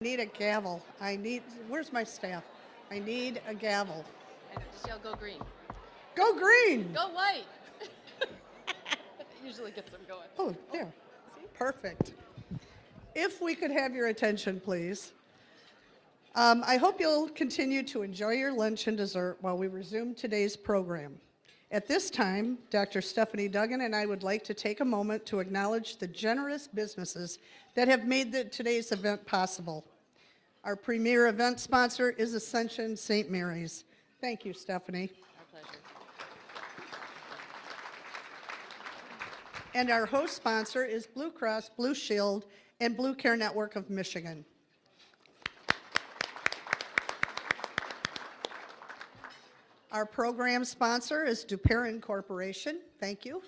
Need a gavel. Where's my staff? I need a gavel. And just yell, go green. Go green! Go white. Usually gets them going. Oh, there. Perfect. If we could have your attention, please. I hope you'll continue to enjoy your lunch and dessert while we resume today's program. At this time, Dr. Stephanie Duggan and I would like to take a moment to acknowledge the generous businesses that have made today's event possible. Our premier event sponsor is Ascension St. Mary's. Thank you, Stephanie. Our pleasure. And our host sponsor is Blue Cross Blue Shield and Blue Care Network of Michigan. Our program sponsor is DuPerrin Corporation. Thank you.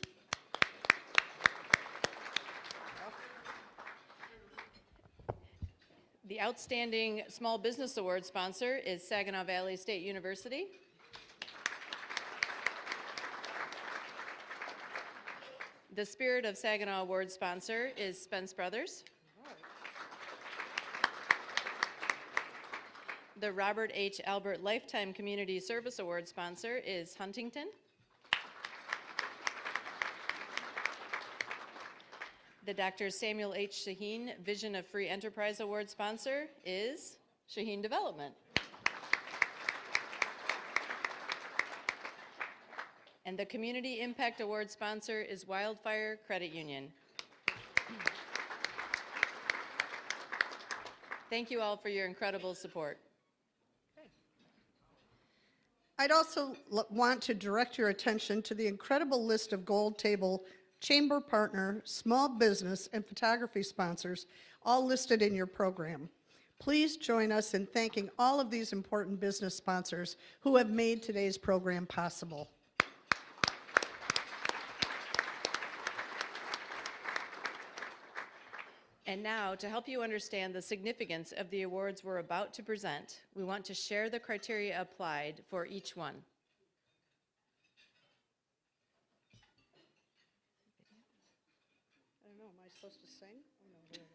The Outstanding Small Business Award sponsor is Saginaw Valley State University. The Spirit of Saginaw Award sponsor is Spence Brothers. The Robert H. Albert Lifetime Community Service Award sponsor is Huntington. The Dr. Samuel H. Shaheen Vision of Free Enterprise Award sponsor is Shaheen Development. And the Community Impact Award sponsor is Wildfire Credit Union. Thank you all for your incredible support. I'd also want to direct your attention to the incredible list of Gold Table Chamber Partner, small business, and photography sponsors, all listed in your program. Please join us in thanking all of these important business sponsors who have made today's program possible. And now, to help you understand the significance of the awards we're about to present, we want to share the criteria applied for each one. I don't know, am I supposed to sing? Oh, no, there it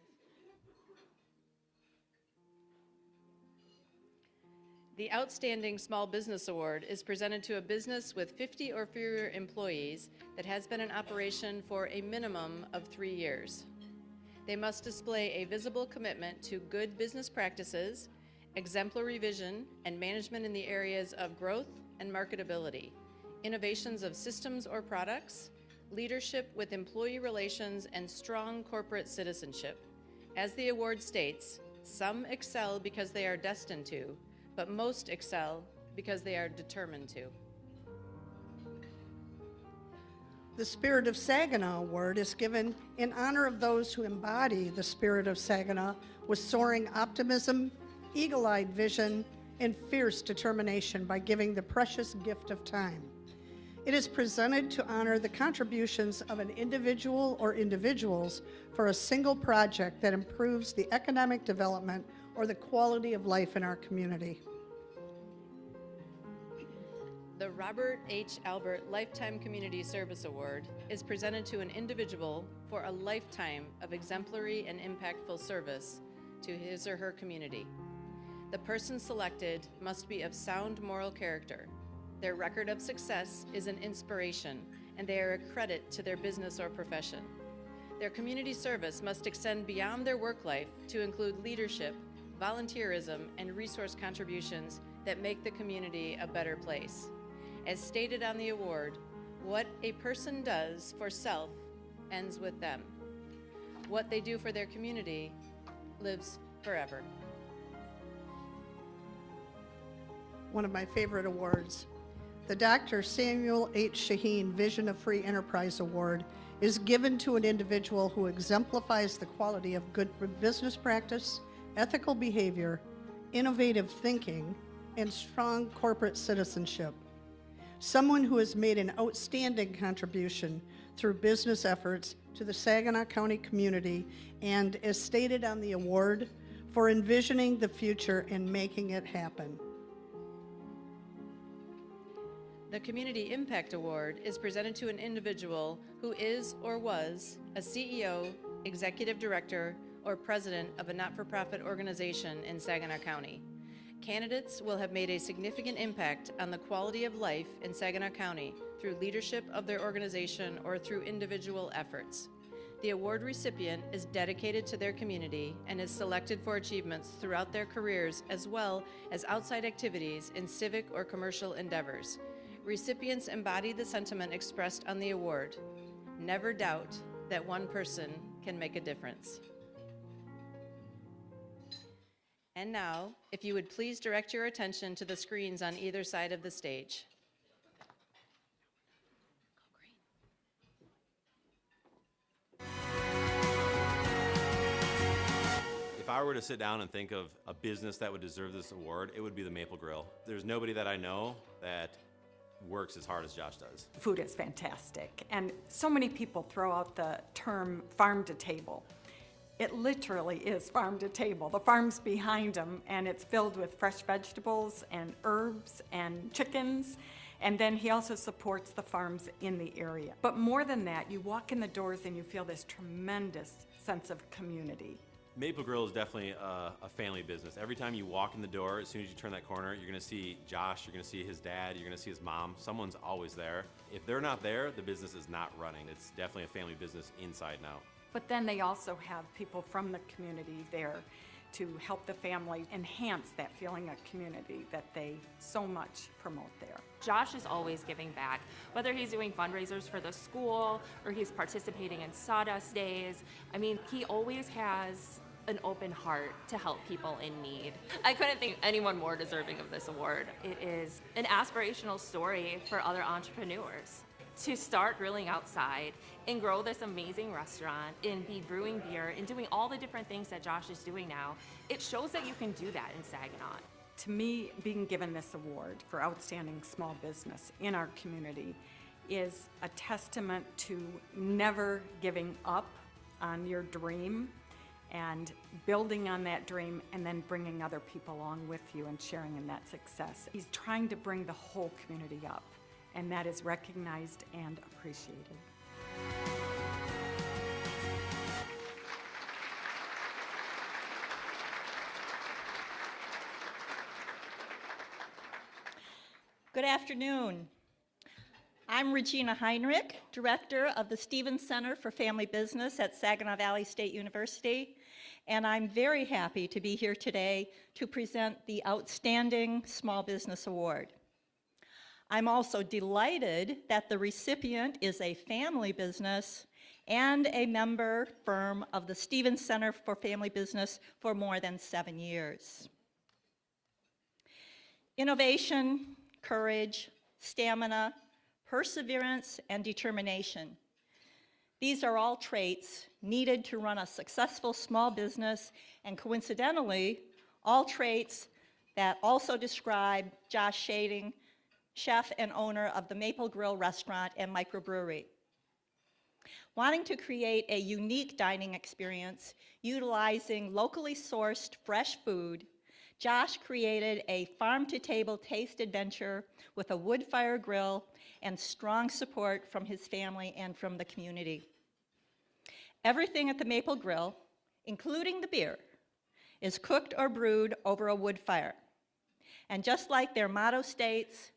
is. The Outstanding Small Business Award is presented to a business with 50 or fewer employees that has been in operation for a minimum of 3 years. They must display a visible commitment to good business practices, exemplary vision, and management in the areas of growth and marketability, innovations of systems or products, leadership with employee relations, and strong corporate citizenship. As the award states, some excel because they are destined to, but most excel because they are determined to. The Spirit of Saginaw Award is given in honor of those who embody the spirit of Saginaw with soaring optimism, eagle-eyed vision, and fierce determination by giving the precious gift of time. It is presented to honor the contributions of an individual or individuals for a single project that improves the economic development or the quality of life in our community. The Robert H. Albert Lifetime Community Service Award is presented to an individual for a lifetime of exemplary and impactful service to his or her community. The person selected must be of sound moral character. Their record of success is an inspiration, and they are a credit to their business or profession. Their community service must extend beyond their work life to include leadership, volunteerism, and resource contributions that make the community a better place. As stated on the award, what a person does for self ends with them. What they do for their community lives forever. One of my favorite awards. The Dr. Samuel H. Shaheen Vision of Free Enterprise Award is given to an individual who exemplifies the quality of good business practice, ethical behavior, innovative thinking, and strong corporate citizenship. Someone who has made an outstanding contribution through business efforts to the Saginaw County community and, as stated on the award, for envisioning the future and making it happen. The Community Impact Award is presented to an individual who is or was a CEO, executive director, or president of a not-for-profit organization in Saginaw County. Candidates will have made a significant impact on the quality of life in Saginaw County through leadership of their organization or through individual efforts. The award recipient is dedicated to their community and is selected for achievements throughout their careers as well as outside activities in civic or commercial endeavors. Recipients embody the sentiment expressed on the award. Never doubt that one person can make a difference. And now, if you would please direct your attention to the screens on either side of the stage. If I were to sit down and think of a business that would deserve this award, it would be the Maple Grill. There's nobody that I know that works as hard as Josh does. Food is fantastic, and so many people throw out the term farm to table. It literally is farm to table. The farm's behind them, and it's filled with fresh vegetables and herbs and chickens. And then he also supports the farms in the area. But more than that, you walk in the doors and you feel this tremendous sense of community. Maple Grill is definitely a family business. Every time you walk in the door, as soon as you turn that corner, you're gonna see Josh, you're gonna see his dad, you're gonna see his mom. Someone's always there. If they're not there, the business is not running. It's definitely a family business inside and out. But then they also have people from the community there to help the family enhance that feeling of community that they so much promote there. Josh is always giving back, whether he's doing fundraisers for the school or he's participating in Sawdust Days. I mean, he always has an open heart to help people in need. I couldn't think anyone more deserving of this award. It is an aspirational story for other entrepreneurs to start grilling outside and grow this amazing restaurant and be brewing beer and doing all the different things that Josh is doing now. It shows that you can do that in Saginaw. To me, being given this award for outstanding small business in our community is a testament to never giving up on your dream and building on that dream and then bringing other people along with you and sharing in that success. He's trying to bring the whole community up, and that is recognized and appreciated. Good afternoon. I'm Regina Heinrich, Director of the Stevens Center for Family Business at Saginaw Valley State University, and I'm very happy to be here today to present the Outstanding Small Business Award. I'm also delighted that the recipient is a family business and a member firm of the Stevens Center for Family Business for more than 7 years. Innovation, courage, stamina, perseverance, and determination. These are all traits needed to run a successful small business, and coincidentally, all traits that also describe Josh Shading, chef and owner of the Maple Grill restaurant and microbrewery. Wanting to create a unique dining experience utilizing locally sourced fresh food, Josh created a farm-to-table taste adventure with a wood-fire grill and strong support from his family and from the community. Everything at the Maple Grill, including the beer, is cooked or brewed over a wood fire. And just like their motto states,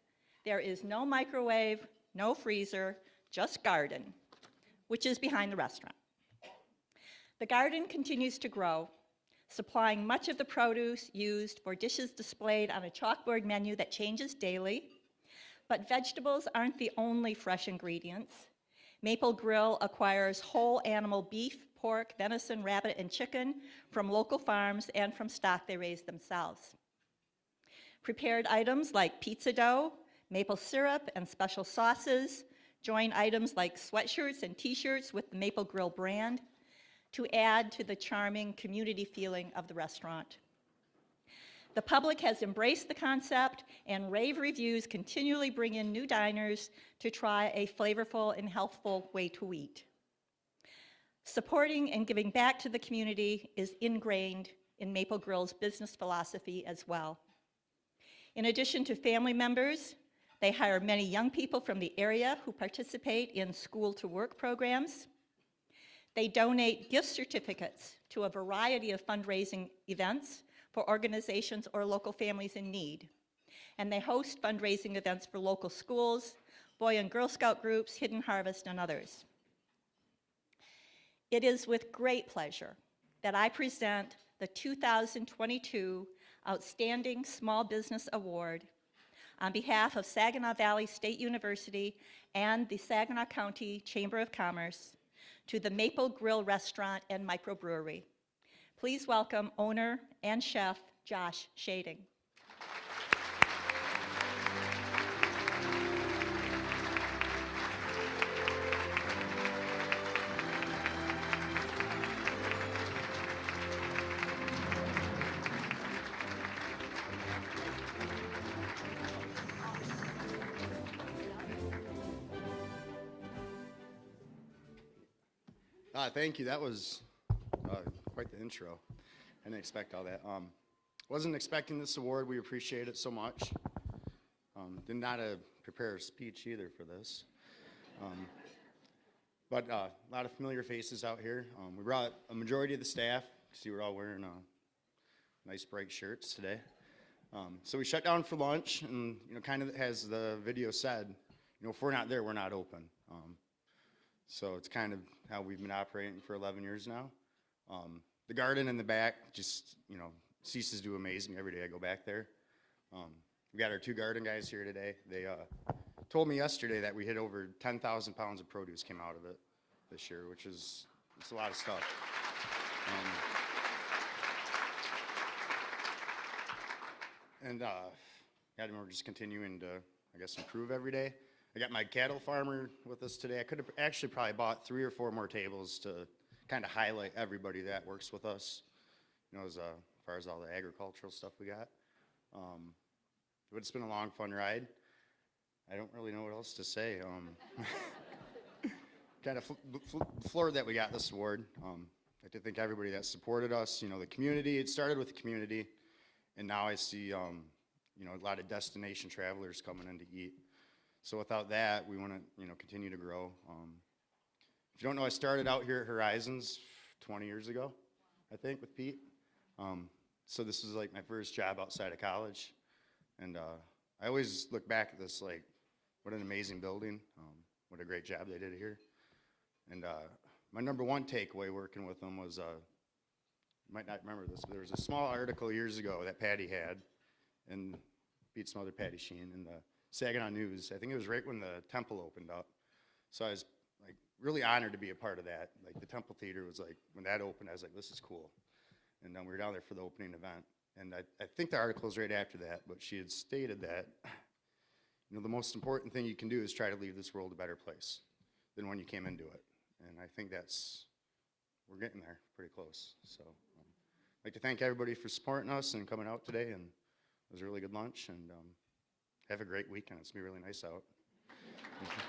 there is no microwave, no freezer, just garden, which is behind the restaurant. The garden continues to grow, supplying much of the produce used for dishes displayed on a chalkboard menu that changes daily. But vegetables aren't the only fresh ingredients. Maple Grill acquires whole animal beef, pork, venison, rabbit, and chicken from local farms and from stock they raise themselves. Prepared items like pizza dough, maple syrup, and special sauces join items like sweatshirts and t-shirts with the Maple Grill brand to add to the charming community feeling of the restaurant. The public has embraced the concept, and rave reviews continually bring in new diners to try a flavorful and healthful way to eat. Supporting and giving back to the community is ingrained in Maple Grill's business philosophy as well. In addition to family members, they hire many young people from the area who participate in school-to-work programs. They donate gift certificates to a variety of fundraising events for organizations or local families in need. And they host fundraising events for local schools, Boy and Girl Scout groups, Hidden Harvest, and others. It is with great pleasure that I present the 2022 Outstanding Small Business Award on behalf of Saginaw Valley State University and the Saginaw County Chamber of Commerce to the Maple Grill Restaurant and Microbrewery. Please welcome owner and chef Josh Shading. Thank you. That was quite the intro. I didn't expect all that. Wasn't expecting this award. We appreciate it so much. Did not prepare a speech either for this. But a lot of familiar faces out here. We brought a majority of the staff. See, we're all wearing nice bright shirts today. So we shut down for lunch, and kind of as the video said, if we're not there, we're not open. So it's kind of how we've been operating for 11 years now. The garden in the back just, ceases to amaze me every day I go back there. We got our 2 garden guys here today. They told me yesterday that we hit over 10,000 pounds of produce came out of it this year, which is, it's a lot of stuff. We're just continuing to, improve every day. I got my cattle farmer with us today. I could have actually probably bought 3 or 4 more tables to kind of highlight everybody that works with us, as far as all the agricultural stuff we got. But it's been a long, fun ride. I don't really know what else to say. Kind of floored that we got this award. I'd like to thank everybody that supported us, the community. It started with the community, and now I see, a lot of destination travelers coming in to eat. So without that, we want to, continue to grow. If you don't know, I started out here at Horizons 20 years ago, I think, with Pete. So this is like my first job outside of college. And I always look back at this like, what an amazing building. What a great job they did here. And my number one takeaway working with them was, you might not remember this, but there was a small article years ago that Patty had, and Pete's mother, Patty Sheen, in the Saginaw News. I think it was right when the temple opened up. So I was like really honored to be a part of that. Like the Temple Theater was like, when that opened, I was like, this is cool. And then we were down there for the opening event. And I think the article was right after that, but she had stated that, the most important thing you can do is try to leave this world a better place than when you came into it. And I think we're getting there pretty close. So I'd like to thank everybody for supporting us and coming out today. And it was a really good lunch. And have a great weekend. It's going to be really nice out. Thank you.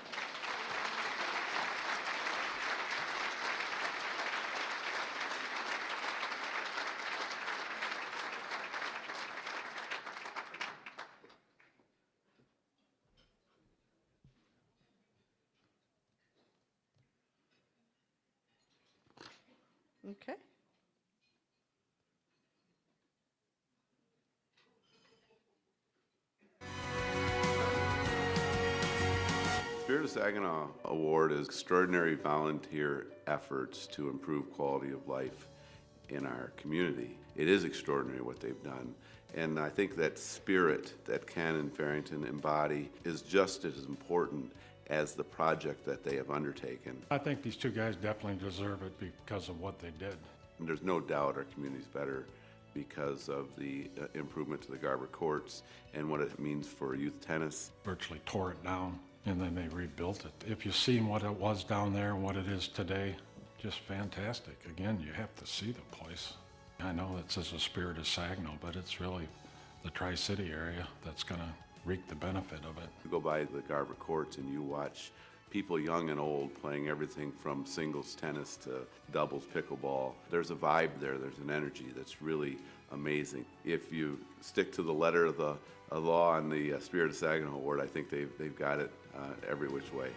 Okay. Spirit of Saginaw Award is extraordinary volunteer efforts to improve quality of life in our community. It is extraordinary what they've done. And I think that spirit that Ken and Farrington embody is just as important as the project that they have undertaken. I think these 2 guys definitely deserve it because of what they did. And there's no doubt our community's better because of the improvement to the Garber courts and what it means for youth tennis. Virtually tore it down, and then they rebuilt it. If you've seen what it was down there and what it is today, just fantastic. Again, you have to see the place. I know it says the Spirit of Saginaw, but it's really the Tri-City area that's going to reap the benefit of it. You go by the Garber courts and you watch people young and old playing everything from singles tennis to doubles pickleball. There's a vibe there, there's an energy that's really amazing. If you stick to the letter of the law on the Spirit of Saginaw Award, I think they've got it every which way.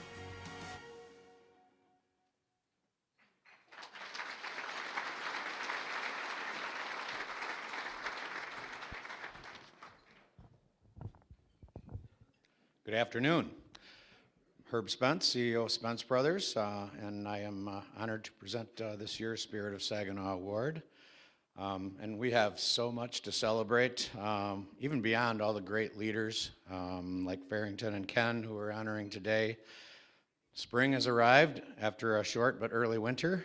Good afternoon. Herb Spence, CEO of Spence Brothers, and I am honored to present this year's Spirit of Saginaw Award. And we have so much to celebrate, even beyond all the great leaders like Farrington and Ken, who we're honoring today. Spring has arrived after a short but early winter.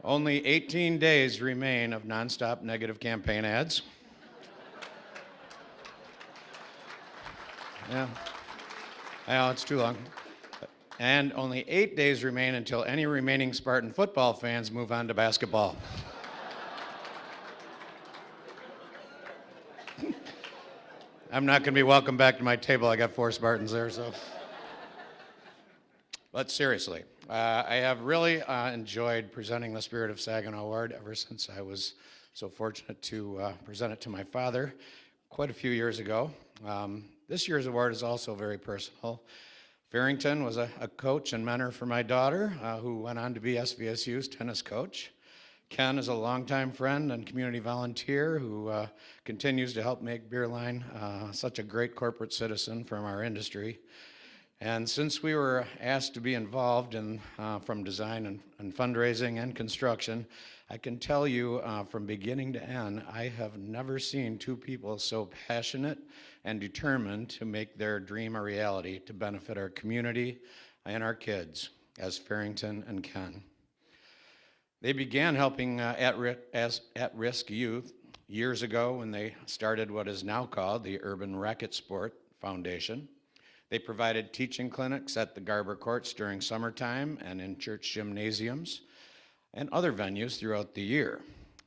Only 18 days remain of nonstop negative campaign ads. Yeah, I know, it's too long. And only 8 days remain until any remaining Spartan football fans move on to basketball. I'm not going to be welcome back to my table. I got 4 Spartans there, so. But seriously, I have really enjoyed presenting the Spirit of Saginaw Award ever since I was so fortunate to present it to my father quite a few years ago. This year's award is also very personal. Farrington was a coach and mentor for my daughter, who went on to be SVSU's tennis coach. Ken is a longtime friend and community volunteer who continues to help make Beerline such a great corporate citizen from our industry. And since we were asked to be involved in from design and fundraising and construction, I can tell you from beginning to end, I have never seen 2 people so passionate and determined to make their dream a reality to benefit our community and our kids as Farrington and Ken. They began helping at-risk youth years ago when they started what is now called the Urban Racket Sport Foundation. They provided teaching clinics at the Garber Courts during summertime and in church gymnasiums and other venues throughout the year.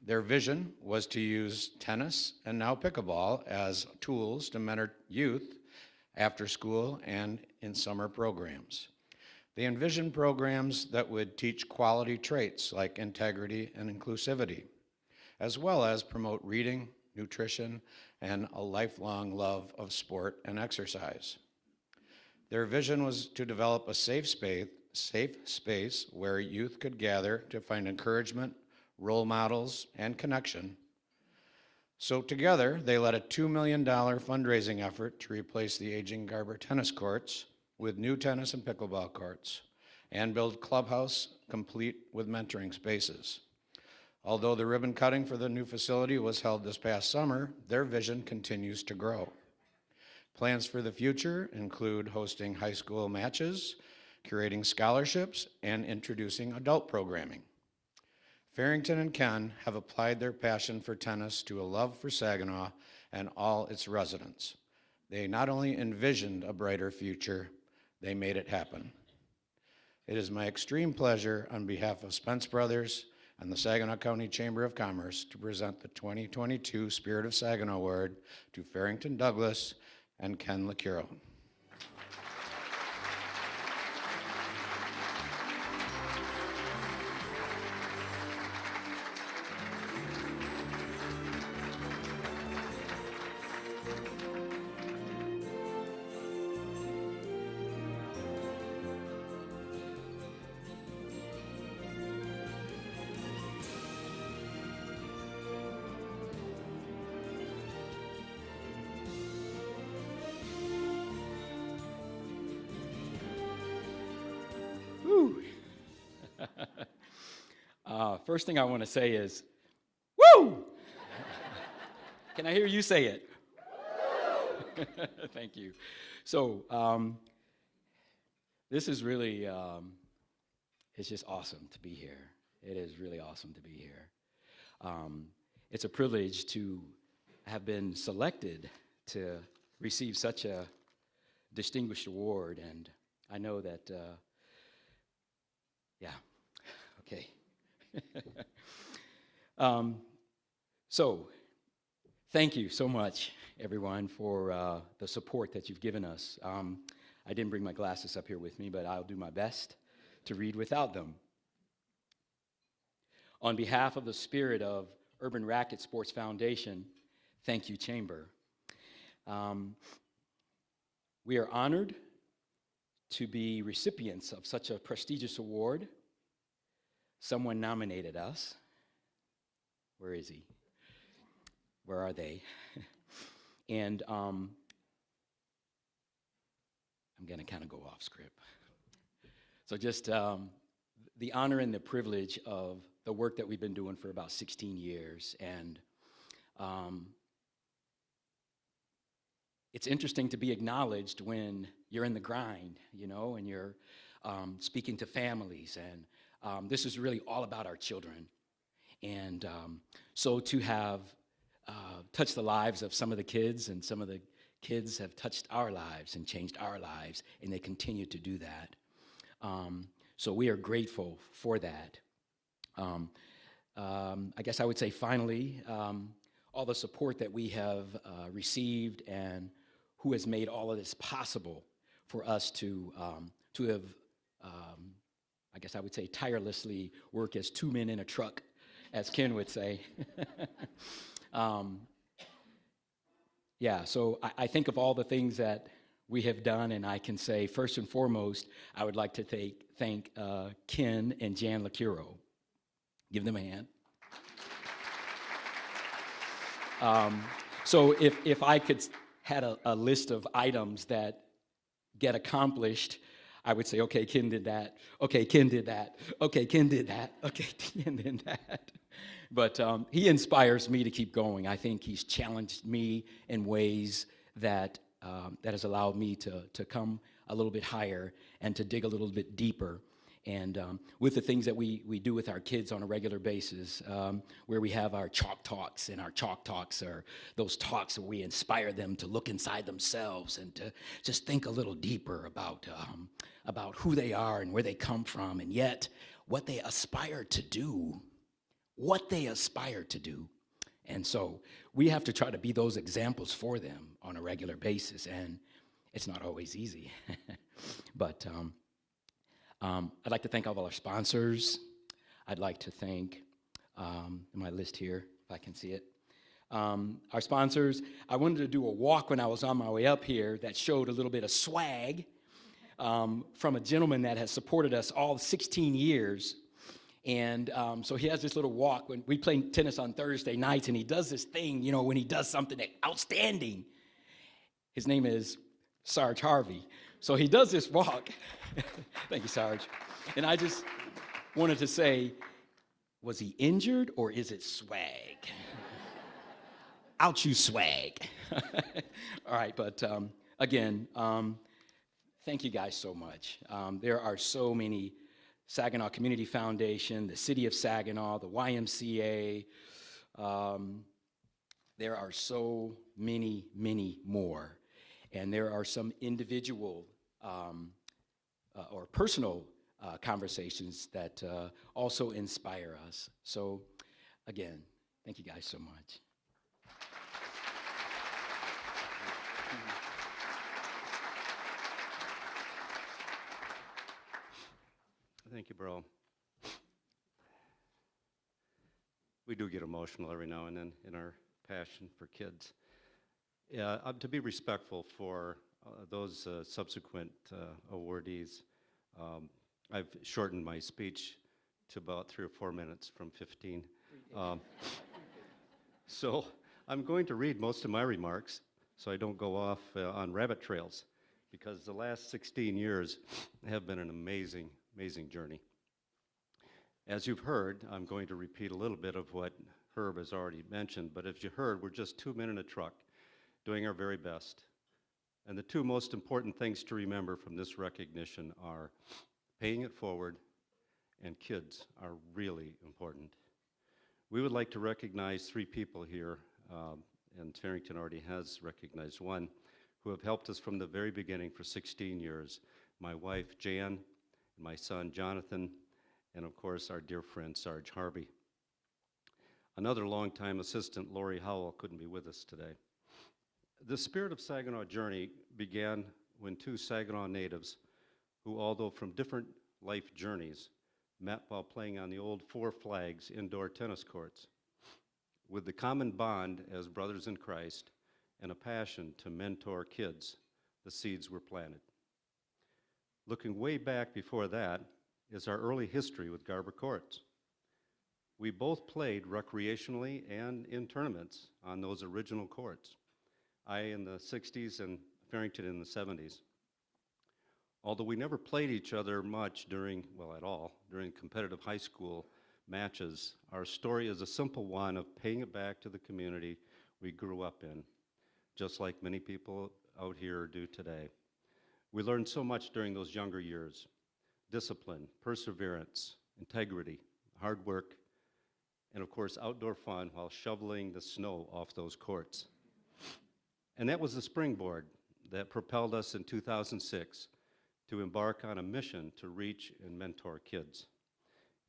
Their vision was to use tennis and now pickleball as tools to mentor youth after school and in summer programs. They envisioned programs that would teach quality traits like integrity and inclusivity, as well as promote reading, nutrition, and a lifelong love of sport and exercise. Their vision was to develop a safe space where youth could gather to find encouragement, role models, and connection. So together, they led a $2 million fundraising effort to replace the aging Garber tennis courts with new tennis and pickleball courts, and build clubhouse complete with mentoring spaces. Although the ribbon cutting for the new facility was held this past summer, their vision continues to grow. Plans for the future include hosting high school matches, curating scholarships, and introducing adult programming. Farrington and Ken have applied their passion for tennis to a love for Saginaw and all its residents. They not only envisioned a brighter future, they made it happen. It is my extreme pleasure on behalf of Spence Brothers and the Saginaw County Chamber of Commerce to present the 2022 Spirit of Saginaw Award to Farrington Douglas and Ken LaCuro. First thing I want to say is, woo! Can I hear you say it? Thank you. So, this is really, it's just awesome to be here. It is really awesome to be here. It's a privilege to have been selected to receive such a distinguished award, and I know that, yeah, okay. So, thank you so much, everyone, for the support that you've given us. I didn't bring my glasses up here with me, but I'll do my best to read without them. On behalf of the Spirit of Urban Racket Sports Foundation, thank you, Chamber. We are honored to be recipients of such a prestigious award. Someone nominated us. Where is he? Where are they? And I'm going to kind of go off script. So just the honor and the privilege of the work that we've been doing for about 16 years. And it's interesting to be acknowledged when you're in the grind, you know, and you're speaking to families. And this is really all about our children. And so to have touched the lives of some of the kids, and some of the kids have touched our lives and changed our lives, and they continue to do that. So we are grateful for that. I guess I would say finally, all the support that we have received and who has made all of this possible for us to have, I guess I would say, tirelessly work as two men in a truck, as Ken would say. Yeah, so I think of all the things that we have done, and I can say, first and foremost, I would like to thank Ken and Jan Lacuro. Give them a hand. So if I could had a list of items that get accomplished, I would say, okay, Ken did that. Okay, Ken did that. Okay, Ken did that. Okay, Ken did that. But he inspires me to keep going. I think he's challenged me in ways that that has allowed me to come a little bit higher and to dig a little bit deeper. And with the things that we do with our kids on a regular basis, where we have our chalk talks, and our chalk talks are those talks where we inspire them to look inside themselves and to just think a little deeper about who they are and where they come from, and yet what they aspire to do. And so we have to try to be those examples for them on a regular basis, and it's not always easy. But I'd like to thank all of our sponsors. I'd like to thank, my list here, if I can see it. Our sponsors, I wanted to do a walk when I was on my way up here that showed a little bit of swag from a gentleman that has supported us all 16 years. And so he has this little walk when we play tennis on Thursday nights, and he does this thing, you know, when he does something outstanding. His name is Sarge Harvey. So he does this walk. Thank you, Sarge. And I just wanted to say, was he injured or is it swag? I'll choose swag. All right, but again, thank you guys so much. There are so many. Saginaw Community Foundation, the City of Saginaw, the YMCA. There are so many, many more. And there are some individual or personal conversations that also inspire us. So again, thank you guys so much. Thank you, bro. We do get emotional every now and then in our passion for kids. To be respectful for those subsequent awardees, I've shortened my speech to about 3 or 4 minutes from 15. So I'm going to read most of my remarks so I don't go off on rabbit trails, because the last 16 years have been an amazing journey. As you've heard, I'm going to repeat a little bit of what Herb has already mentioned, but as you heard, we're just 2 men in a truck doing our very best. And the 2 most important things to remember from this recognition are paying it forward, and kids are really important. We would like to recognize 3 people here, and Farrington already has recognized one, who have helped us from the very beginning for 16 years. My wife, Jan, my son, Jonathan, and of course, our dear friend, Sarge Harvey. Another longtime assistant, Lori Howell, couldn't be with us today. The Spirit of Saginaw journey began when 2 Saginaw natives, who, although from different life journeys, met while playing on the old Four Flags indoor tennis courts. With the common bond as brothers in Christ and a passion to mentor kids, the seeds were planted. Looking way back before that is our early history with Garber Courts. We both played recreationally and in tournaments on those original courts. I in the 60s and Farrington in the 70s. Although we never played each other much at all, during competitive high school matches, our story is a simple one of paying it back to the community we grew up in, just like many people out here do today. We learned so much during those younger years: discipline, perseverance, integrity, hard work, and of course, outdoor fun while shoveling the snow off those courts. And that was the springboard that propelled us in 2006 to embark on a mission to reach and mentor kids,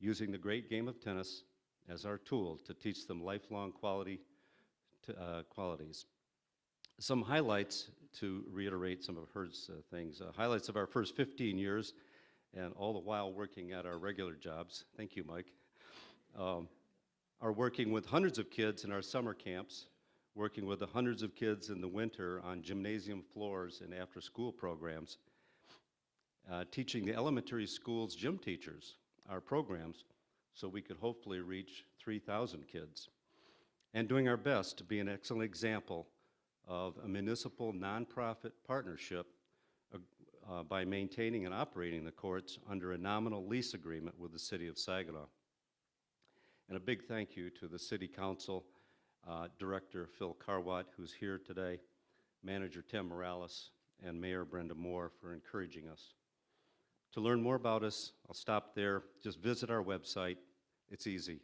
using the great game of tennis as our tool to teach them lifelong qualities. Some highlights, to reiterate some of Herd's things, highlights of our first 15 years, and all the while working at our regular jobs. Thank you, Mike. Are working with hundreds of kids in our summer camps, working with the hundreds of kids in the winter on gymnasium floors and after-school programs, teaching the elementary school's gym teachers our programs so we could hopefully reach 3,000 kids, and doing our best to be an excellent example of a municipal nonprofit partnership by maintaining and operating the courts under a nominal lease agreement with the City of Saginaw. And a big thank you to the City Council, Director Phil Carwatt, who's here today, Manager Tim Morales, and Mayor Brenda Moore for encouraging us. To learn more about us, I'll stop there. Just visit our website. It's easy,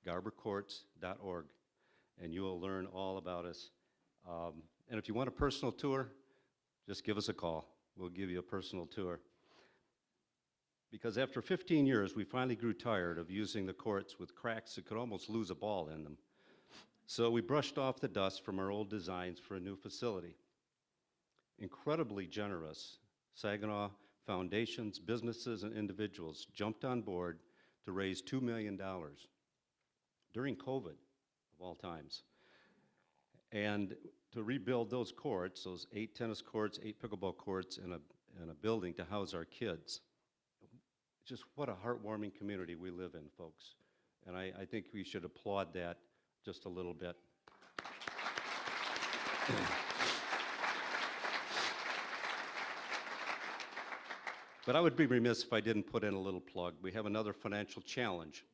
garbercourts.org, and you will learn all about us. And if you want a personal tour, just give us a call. We'll give you a personal tour. Because after 15 years, we finally grew tired of using the courts with cracks that could almost lose a ball in them. So we brushed off the dust from our old designs for a new facility. Incredibly generous, Saginaw foundations, businesses, and individuals jumped on board to raise $2 million during COVID, of all times. And to rebuild those courts, those 8 tennis courts, 8 pickleball courts, and a building to house our kids. Just what a heartwarming community we live in, folks. And I think we should applaud that just a little bit. But I would be remiss if I didn't put in a little plug. We have another financial challenge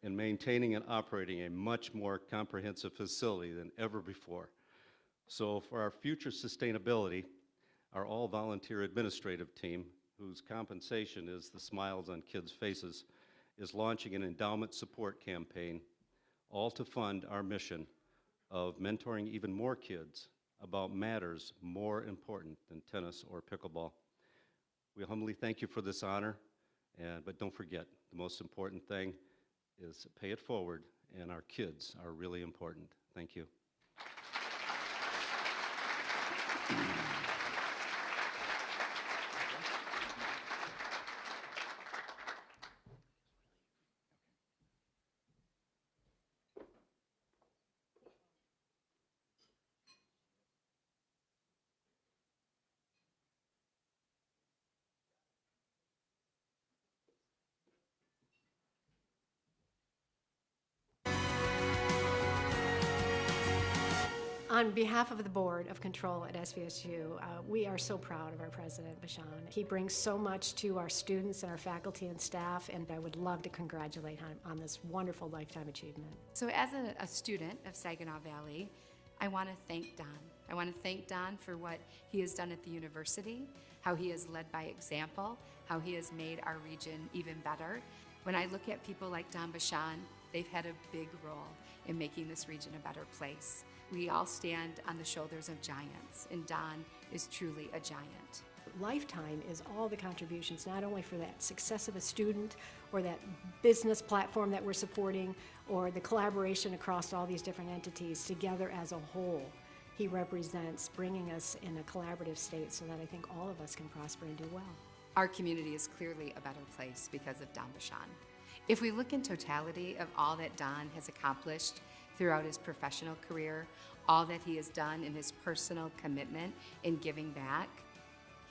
in maintaining and operating a much more comprehensive facility than ever before. So for our future sustainability, our all-volunteer administrative team, whose compensation is the smiles on kids' faces, is launching an endowment support campaign, all to fund our mission of mentoring even more kids about matters more important than tennis or pickleball. We humbly thank you for this honor, but don't forget, the most important thing is pay it forward, and our kids are really important. Thank you. On behalf of the Board of Control at SVSU, we are so proud of our president, Bashan. He brings so much to our students and our faculty and staff, and I would love to congratulate him on this wonderful lifetime achievement. So as a student of Saginaw Valley, I want to thank Don. I want to thank Don for what he has done at the university, how he has led by example, how he has made our region even better. When I look at people like Don Bashan, they've had a big role in making this region a better place. We all stand on the shoulders of giants, and Don is truly a giant. Lifetime is all the contributions, not only for that success of a student or that business platform that we're supporting or the collaboration across all these different entities together as a whole. He represents bringing us in a collaborative state so that I think all of us can prosper and do well. Our community is clearly a better place because of Don Bashan. If we look in totality of all that Don has accomplished throughout his professional career, all that he has done in his personal commitment in giving back,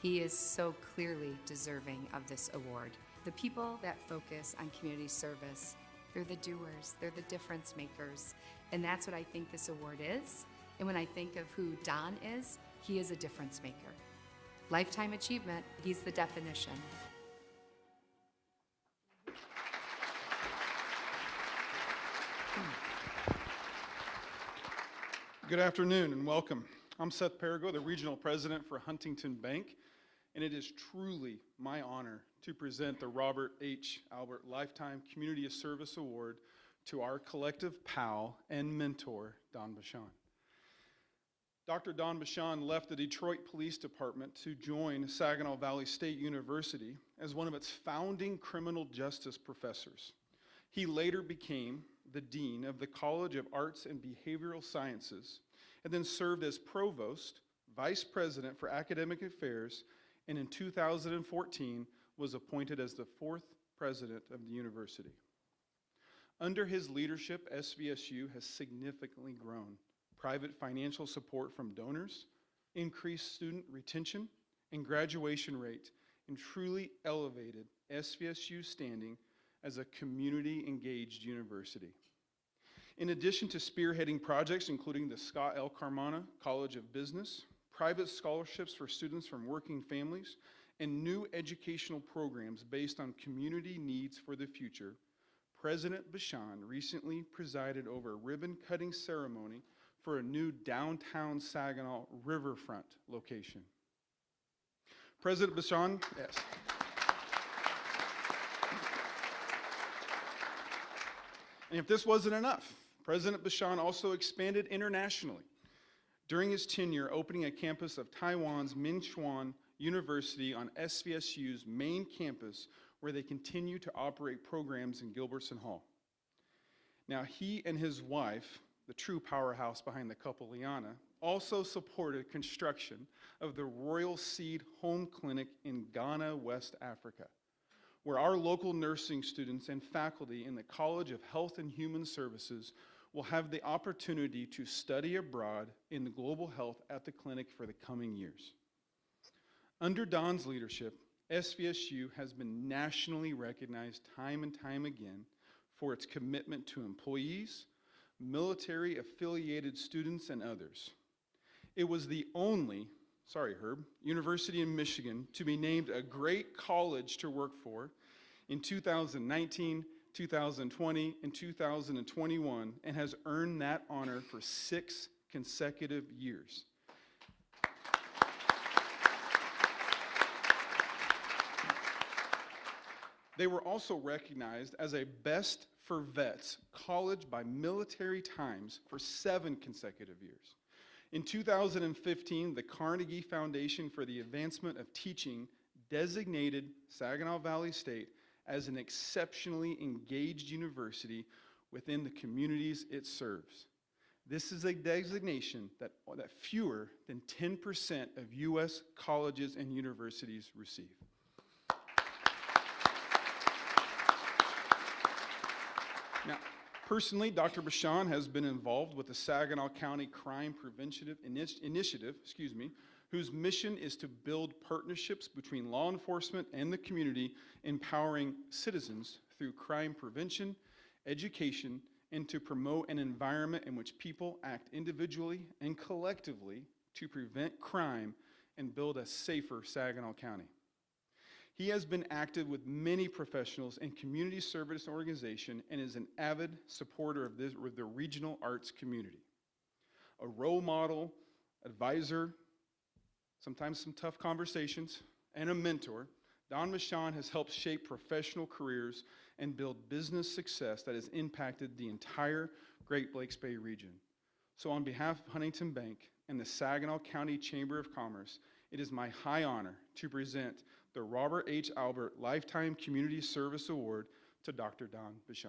he is so clearly deserving of this award. The people that focus on community service, they're the doers, they're the difference makers, and that's what I think this award is. And when I think of who Don is, he is a difference maker. Lifetime achievement, he's the definition. Good afternoon and welcome. I'm Seth Perigo, the Regional President for Huntington Bank, and it is truly my honor to present the Robert H. Albert Lifetime Community Service Award to our collective pal and mentor, Don Bichon. Dr. Don Bichon left the Detroit Police Department to join Saginaw Valley State University as one of its founding criminal justice professors. He later became the Dean of the College of Arts and Behavioral Sciences, and then served as Provost, Vice President for Academic Affairs, and in 2014 was appointed as the 4th President of the university. Under his leadership, SVSU has significantly grown. Private financial support from donors, increased student retention and graduation rate, and truly elevated SVSU's standing as a community-engaged university. In addition to spearheading projects including the Scott L. Carmona College of Business, private scholarships for students from working families, and new educational programs based on community needs for the future, President Bichon recently presided over a ribbon-cutting ceremony for a new downtown Saginaw riverfront location. President Bichon, yes. And if this wasn't enough, President Bichon also expanded internationally during his tenure, opening a campus of Taiwan's Minchuan University on SVSU's main campus, where they continue to operate programs in Gilbertson Hall. Now, he and his wife, the true powerhouse behind the couple, Liana, also supported construction of the Royal Seed Home Clinic in Ghana, West Africa, where our local nursing students and faculty in the College of Health and Human Services will have the opportunity to study abroad in the global health at the clinic for the coming years. Under Don's leadership, SVSU has been nationally recognized time and time again for its commitment to employees, military-affiliated students, and others. It was the only, university in Michigan to be named a great college to work for in 2019, 2020, and 2021, and has earned that honor for 6 consecutive years. They were also recognized as a Best for Vets college by Military Times for 7 consecutive years. In 2015, the Carnegie Foundation for the Advancement of Teaching designated Saginaw Valley State as an exceptionally engaged university within the communities it serves. This is a designation that fewer than 10% of U.S. colleges and universities receive. Now, personally, Dr. Bichon has been involved with the Saginaw County Crime Prevention Initiative, whose mission is to build partnerships between law enforcement and the community, empowering citizens through crime prevention, education, and to promote an environment in which people act individually and collectively to prevent crime and build a safer Saginaw County. He has been active with many professionals and community service organizations and is an avid supporter of the regional arts community. A role model, advisor, sometimes some tough conversations, and a mentor, Don Bichon has helped shape professional careers and build business success that has impacted the entire Great Lakes Bay region. So on behalf of Huntington Bank and the Saginaw County Chamber of Commerce, it is my high honor to present the Robert H. Albert Lifetime Community Service Award to Dr. Don Bichon.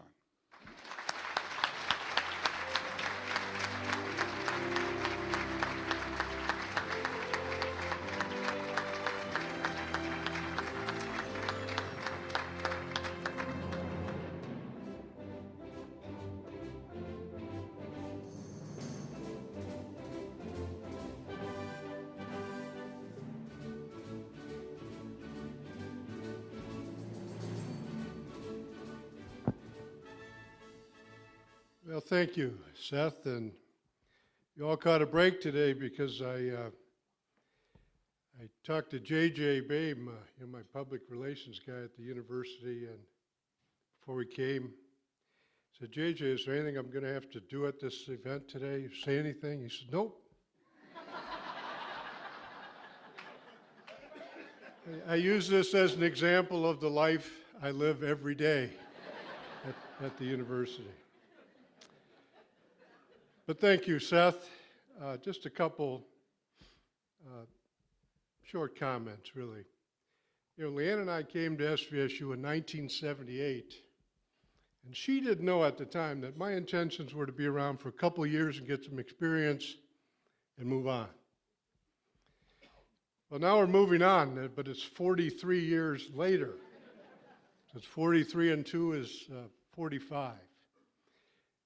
Well, thank you, Seth, and you all caught a break today because I I talked to J.J. Babe, my public relations guy at the university, and before we came, I said, J.J., is there anything I'm going to have to do at this event today? Say anything? He said, nope. I use this as an example of the life I live every day at the university. But thank you, Seth. Just a couple short comments, really. You know, Leanne and I came to SVSU in 1978, and she didn't know at the time that my intentions were to be around for a couple of years and get some experience and move on. Well, now we're moving on, but it's 43 years later. So it's 43 and 2 is 45.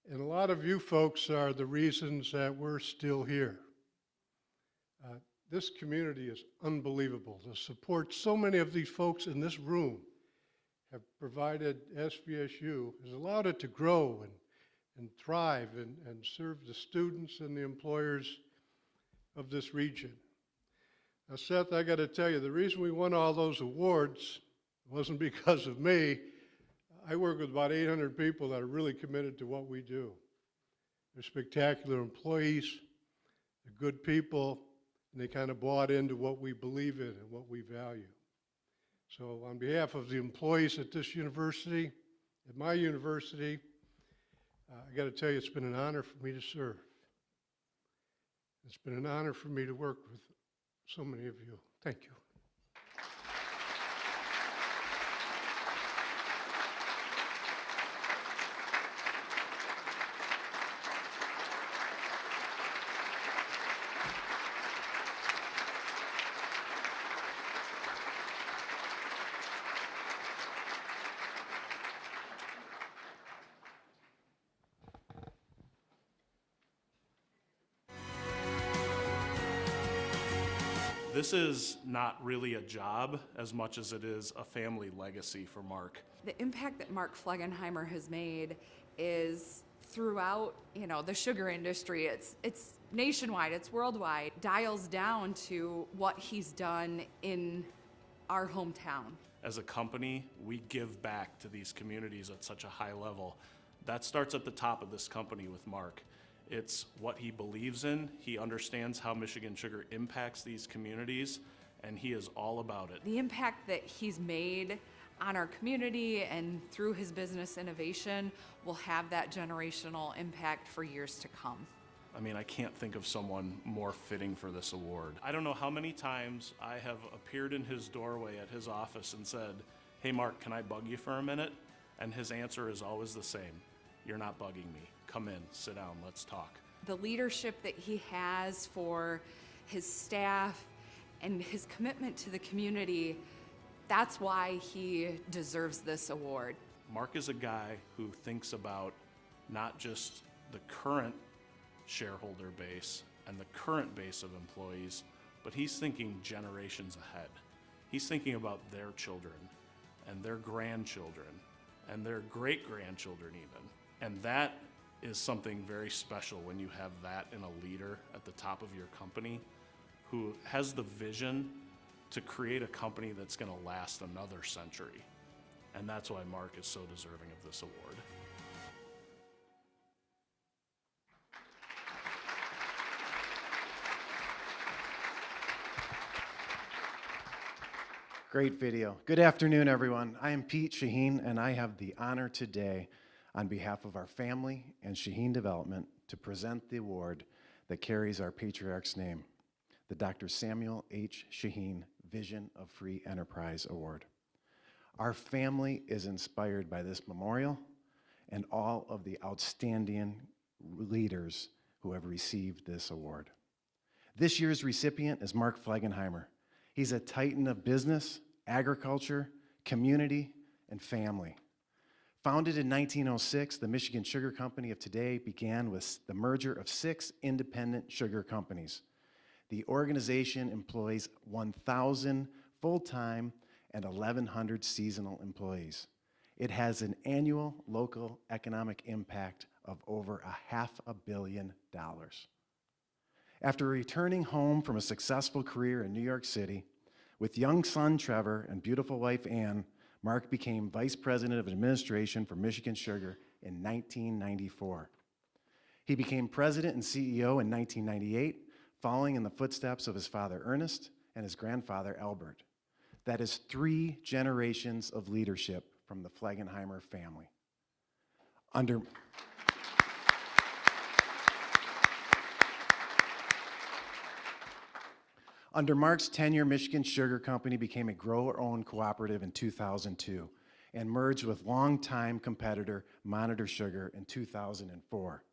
And a lot of you folks are the reasons that we're still here. This community is unbelievable. The support so many of these folks in this room have provided SVSU has allowed it to grow and thrive and serve the students and the employers of this region. Now, Seth, I got to tell you, the reason we won all those awards wasn't because of me. I work with about 800 people that are really committed to what we do. They're spectacular employees, they're good people, and they kind of bought into what we believe in and what we value. So on behalf of the employees at this university, at my university, I got to tell you, it's been an honor for me to serve. It's been an honor for me to work with so many of you. Thank you. This is not really a job as much as it is a family legacy for Mark. The impact that Mark Flegenheimer has made is throughout, the sugar industry. It's nationwide, it's worldwide. Dials down to what he's done in our hometown. As a company, we give back to these communities at such a high level. That starts at the top of this company with Mark. It's what he believes in. He understands how Michigan Sugar impacts these communities, and he is all about it. The impact that he's made on our community and through his business innovation will have that generational impact for years to come. I mean, I can't think of someone more fitting for this award. I don't know how many times I have appeared in his doorway at his office and said, "Hey Mark, can I bug you for a minute?" And his answer is always the same: "You're not bugging me. Come in, sit down, let's talk." The leadership that he has for his staff and his commitment to the community, that's why he deserves this award. Mark is a guy who thinks about not just the current shareholder base and the current base of employees, but he's thinking generations ahead. He's thinking about their children and their grandchildren and their great-grandchildren even. And that is something very special when you have that in a leader at the top of your company who has the vision to create a company that's going to last another century. And that's why Mark is so deserving of this award. Great video. Good afternoon, everyone. I am Pete Shaheen, and I have the honor today, on behalf of our family and Shaheen Development, to present the award that carries our patriarch's name, the Dr. Samuel H. Shaheen Vision of Free Enterprise Award. Our family is inspired by this memorial and all of the outstanding leaders who have received this award. This year's recipient is Mark Flegenheimer. He's a titan of business, agriculture, community, and family. Founded in 1906, the Michigan Sugar Company of today began with the merger of 6 independent sugar companies. The organization employs 1,000 full-time and 1,100 seasonal employees. It has an annual local economic impact of over $500 million. After returning home from a successful career in New York City, with young son Trevor and beautiful wife Ann, Mark became Vice President of Administration for Michigan Sugar in 1994. He became President and CEO in 1998, following in the footsteps of his father Ernest and his grandfather Albert. That is 3 generations of leadership from the Flegenheimer family. Under Mark's tenure, Michigan Sugar Company became a grower-owned cooperative in 2002 and merged with longtime competitor Monitor Sugar in 2004.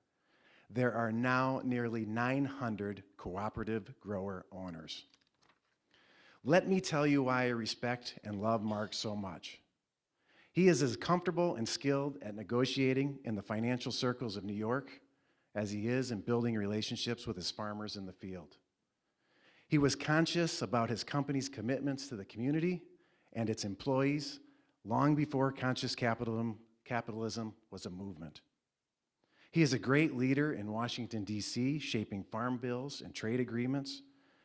There are now nearly 900 cooperative grower owners. Let me tell you why I respect and love Mark so much. He is as comfortable and skilled at negotiating in the financial circles of New York as he is in building relationships with his farmers in the field. He was conscious about his company's commitments to the community and its employees long before conscious capitalism was a movement. He is a great leader in Washington, D.C., shaping farm bills and trade agreements,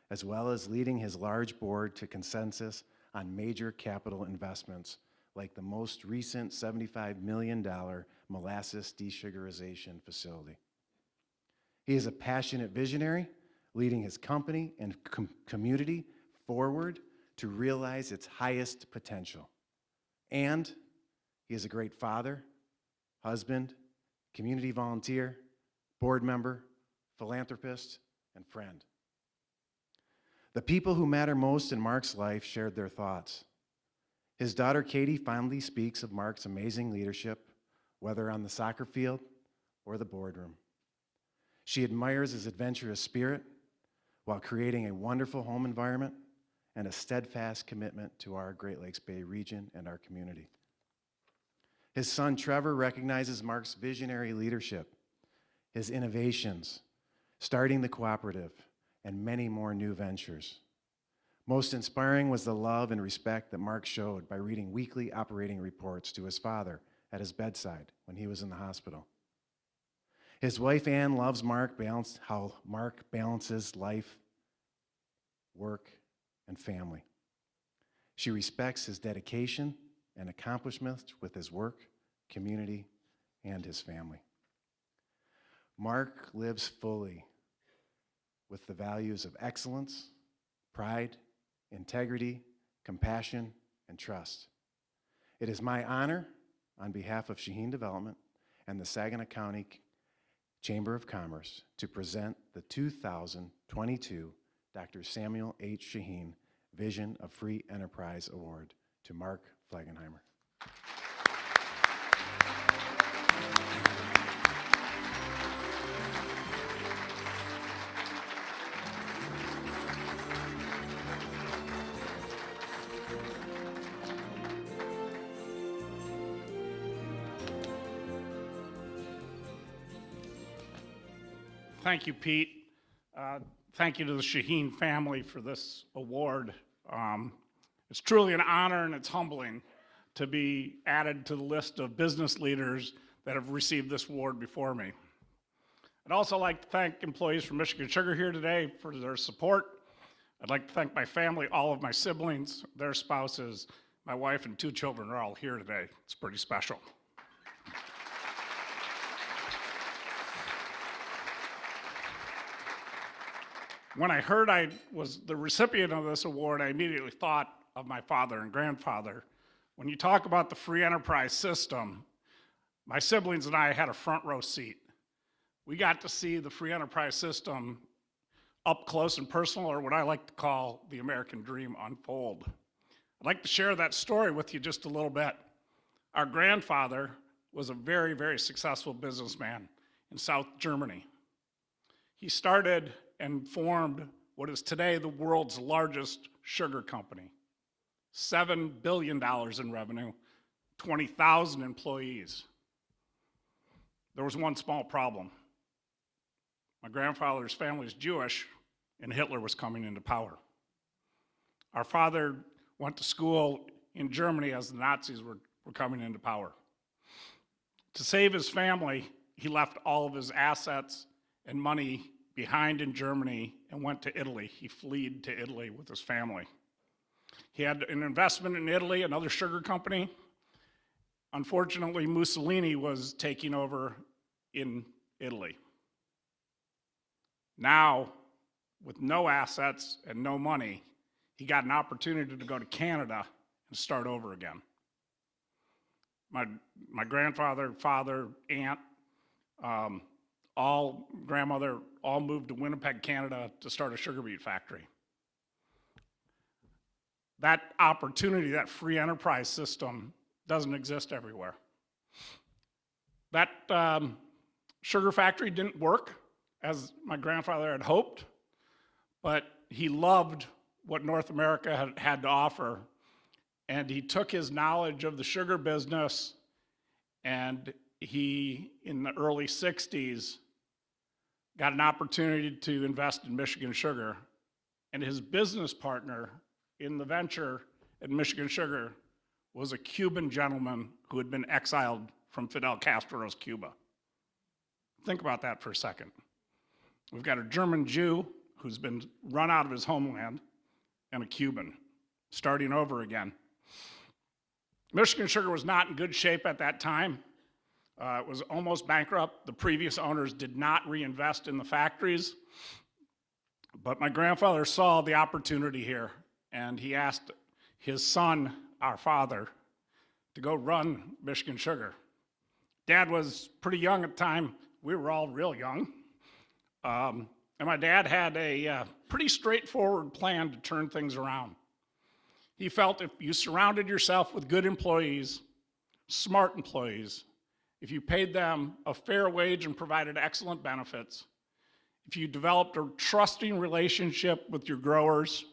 as well as leading his large board to consensus on major capital investments, like the most recent $75 million molasses desugarization facility. He is a passionate visionary, leading his company and community forward to realize its highest potential. And he is a great father, husband, community volunteer, board member, philanthropist, and friend. The people who matter most in Mark's life shared their thoughts. His daughter Katie fondly speaks of Mark's amazing leadership, whether on the soccer field or the boardroom. She admires his adventurous spirit while creating a wonderful home environment and a steadfast commitment to our Great Lakes Bay region and our community. His son Trevor recognizes Mark's visionary leadership, his innovations, starting the cooperative, and many more new ventures. Most inspiring was the love and respect that Mark showed by reading weekly operating reports to his father at his bedside when he was in the hospital. His wife Ann loves how Mark balances life, work, and family. She respects his dedication and accomplishments with his work, community, and his family. Mark lives fully with the values of excellence, pride, integrity, compassion, and trust. It is my honor, on behalf of Shaheen Development and the Saginaw County Chamber of Commerce, to present the 2022 Dr. Samuel H. Shaheen Vision of Free Enterprise Award to Mark Flegenheimer. Thank you, Pete. Thank you to the Shaheen family for this award. It's truly an honor and it's humbling to be added to the list of business leaders that have received this award before me. I'd also like to thank employees from Michigan Sugar here today for their support. I'd like to thank my family, all of my siblings, their spouses, my wife and 2 children are all here today. It's pretty special. When I heard I was the recipient of this award, I immediately thought of my father and grandfather. When you talk about the free enterprise system, my siblings and I had a front row seat. We got to see the free enterprise system up close and personal, or what I like to call the American dream, unfold. I'd like to share that story with you just a little bit. Our grandfather was a very, very successful businessman in South Germany. He started and formed what is today the world's largest sugar company. $7 billion in revenue, 20,000 employees. There was one small problem. My grandfather's family is Jewish, and Hitler was coming into power. Our father went to school in Germany as the Nazis were coming into power. To save his family, he left all of his assets and money behind in Germany and went to Italy. He fled to Italy with his family. He had an investment in Italy, another sugar company. Unfortunately, Mussolini was taking over in Italy. Now, with no assets and no money, he got an opportunity to go to Canada and start over again. My grandfather, father, aunt, grandmother, all moved to Winnipeg, Canada to start a sugar beet factory. That opportunity, that free enterprise system, doesn't exist everywhere. That sugar factory didn't work as my grandfather had hoped, but he loved what North America had to offer, and he took his knowledge of the sugar business, and he, in the early 60s, got an opportunity to invest in Michigan Sugar, and his business partner in the venture at Michigan Sugar was a Cuban gentleman who had been exiled from Fidel Castro's Cuba. Think about that for a second. We've got a German Jew who's been run out of his homeland and a Cuban starting over again. Michigan Sugar was not in good shape at that time. It was almost bankrupt. The previous owners did not reinvest in the factories. But my grandfather saw the opportunity here, and he asked his son, our father, to go run Michigan Sugar. Dad was pretty young at the time. We were all real young. And my dad had a pretty straightforward plan to turn things around. He felt if you surrounded yourself with good employees, smart employees, if you paid them a fair wage and provided excellent benefits, if you developed a trusting relationship with your growers,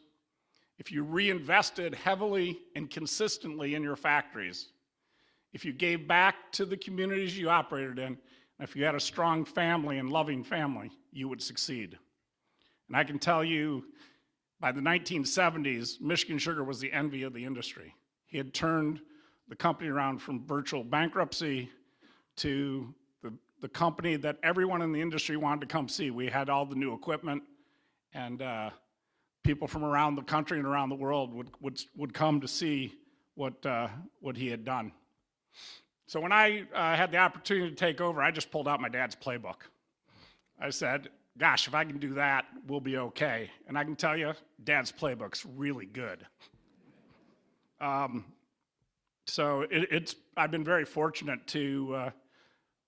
if you reinvested heavily and consistently in your factories, if you gave back to the communities you operated in, and if you had a strong family and loving family, you would succeed. And I can tell you, by the 1970s, Michigan Sugar was the envy of the industry. He had turned the company around from virtual bankruptcy to the company that everyone in the industry wanted to come see. We had all the new equipment, and people from around the country and around the world would come to see what he had done. So when I had the opportunity to take over, I just pulled out my dad's playbook. I said, gosh, if I can do that, we'll be okay. And I can tell you, Dad's playbook's really good. So I've been very fortunate to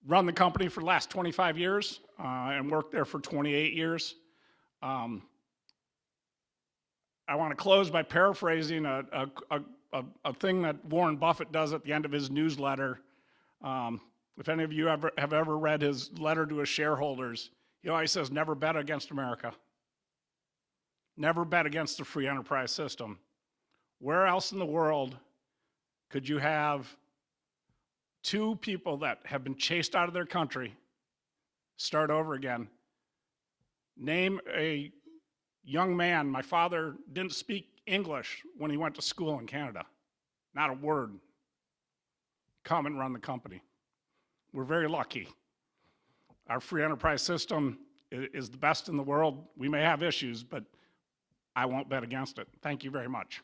run the company for the last 25 years and worked there for 28 years. I want to close by paraphrasing a thing that Warren Buffett does at the end of his newsletter. If any of you have ever read his letter to his shareholders, he always says, never bet against America. Never bet against the free enterprise system. Where else in the world could you have two people that have been chased out of their country start over again? Name a young man. My father didn't speak English when he went to school in Canada. Not a word. Come and run the company. We're very lucky. Our free enterprise system is the best in the world. We may have issues, but I won't bet against it. Thank you very much.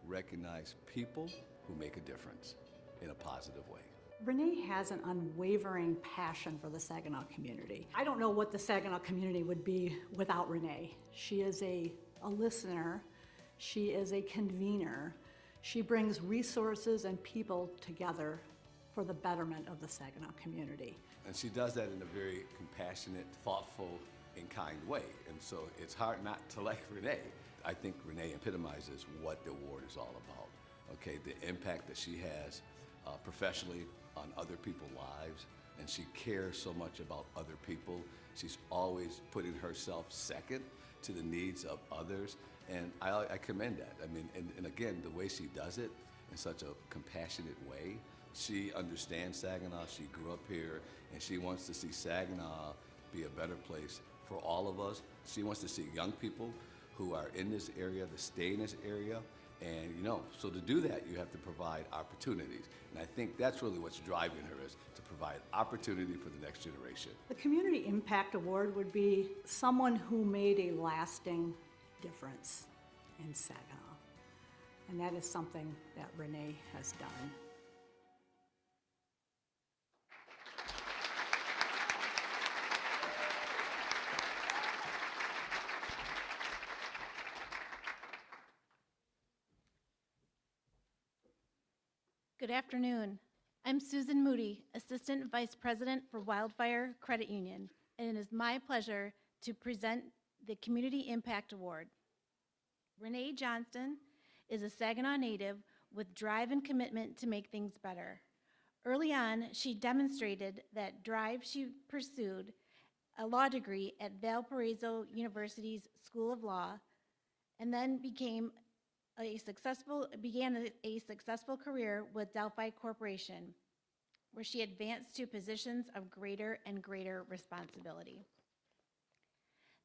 Recognize people who make a difference in a positive way. Renee has an unwavering passion for the Saginaw community. I don't know what the Saginaw community would be without Renee. She is a listener. She is a convener. She brings resources and people together for the betterment of the Saginaw community. And she does that in a very compassionate, thoughtful, and kind way. And so it's hard not to like Renee. I think Renee epitomizes what the award is all about. Okay, the impact that she has professionally on other people's lives, and she cares so much about other people. She's always putting herself second to the needs of others, And I commend that. I mean, and again, the way she does it in such a compassionate way, she understands Saginaw, she grew up here, and she wants to see Saginaw be a better place for all of us. She wants to see young people who are in this area to stay in this area. And so to do that, you have to provide opportunities. And I think that's really what's driving her, is to provide opportunity for the next generation. The Community Impact Award would be someone who made a lasting difference in Saginaw. And that is something that Renee has done. Good afternoon. I'm Susan Moody, Assistant Vice President for Wildfire Credit Union, and it is my pleasure to present the Community Impact Award. Renee Johnston is a Saginaw native with drive and commitment to make things better. Early on, she demonstrated that drive. She pursued a law degree at Valparaiso University's School of Law, and then began a successful career with Delphi Corporation, where she advanced to positions of greater and greater responsibility.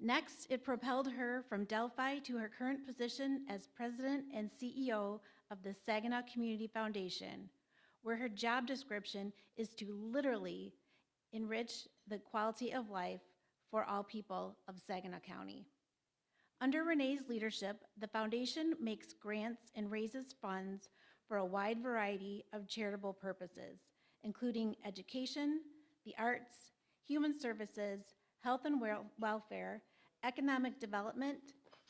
Next, it propelled her from Delphi to her current position as President and CEO of the Saginaw Community Foundation, where her job description is to literally enrich the quality of life for all people of Saginaw County. Under Renee's leadership, the foundation makes grants and raises funds for a wide variety of charitable purposes, including education, the arts, human services, health and welfare, economic development,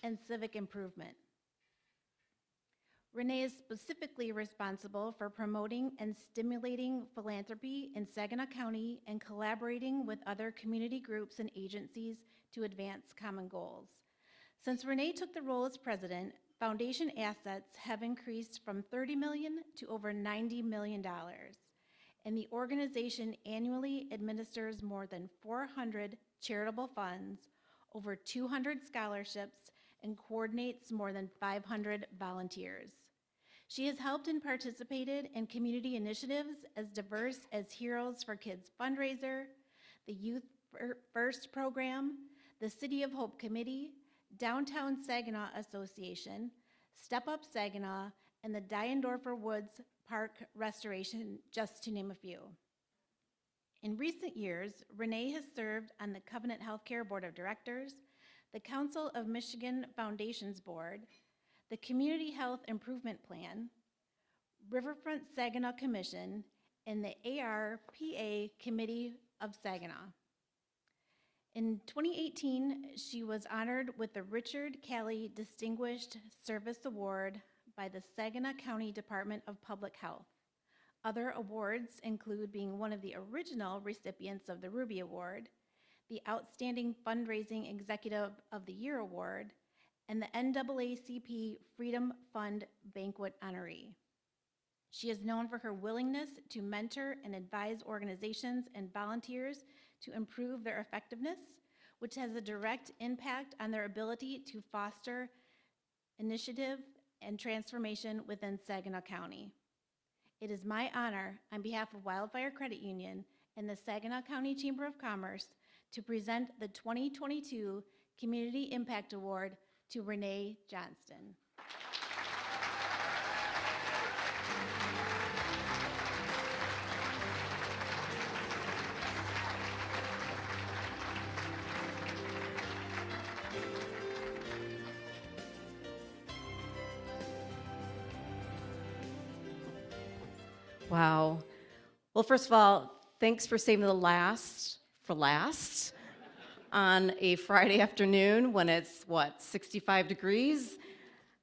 and civic improvement. Renee is specifically responsible for promoting and stimulating philanthropy in Saginaw County and collaborating with other community groups and agencies to advance common goals. Since Renee took the role as president, foundation assets have increased from $30 million to over $90 million, and the organization annually administers more than 400 charitable funds, over 200 scholarships, and coordinates more than 500 volunteers. She has helped and participated in community initiatives as diverse as Heroes for Kids fundraiser, the Youth First program, the City of Hope Committee, Downtown Saginaw Association, Step Up Saginaw, and the Diendorfer Woods Park Restoration, just to name a few. In recent years, Renee has served on the Covenant Healthcare Board of Directors, the Council of Michigan Foundations Board, the Community Health Improvement Plan, Riverfront Saginaw Commission, and the ARPA Committee of Saginaw. In 2018, she was honored with the Richard Calley Distinguished Service Award by the Saginaw County Department of Public Health. Other awards include being one of the original recipients of the Ruby Award, the Outstanding Fundraising Executive of the Year Award, and the NAACP Freedom Fund Banquet honoree. She is known for her willingness to mentor and advise organizations and volunteers to improve their effectiveness, which has a direct impact on their ability to foster initiative and transformation within Saginaw County. It is my honor, on behalf of Wildfire Credit Union and the Saginaw County Chamber of Commerce, to present the 2022 Community Impact Award to Renee Johnston. Wow. Well, first of all, thanks for saving the last for last on a Friday afternoon when it's, 65 degrees?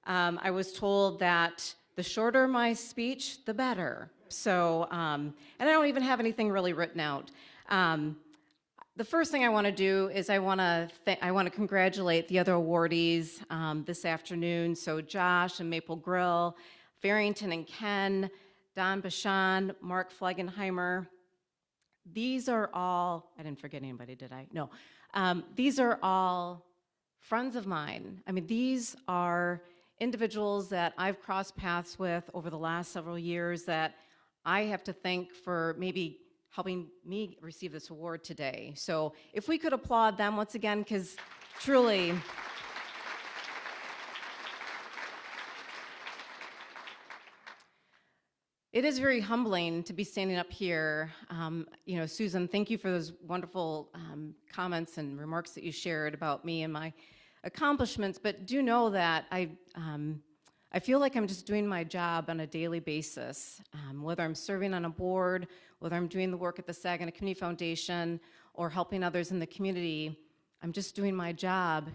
I was told that the shorter my speech, the better. So, and I don't even have anything really written out. The first thing I want to do is I want to congratulate the other awardees this afternoon. So Josh and Maple Grill, Farrington and Ken, Don Bashan, Mark Flegenheimer. These are all, I didn't forget anybody, did I? No. These are all friends of mine. I mean, these are individuals that I've crossed paths with over the last several years that I have to thank for maybe helping me receive this award today. So if we could applaud them once again, because truly, it is very humbling to be standing up here. Susan, thank you for those wonderful comments and remarks that you shared about me and my accomplishments, but do know that I feel like I'm just doing my job on a daily basis, whether I'm serving on a board, whether I'm doing the work at the Saginaw Community Foundation, or helping others in the community. I'm just doing my job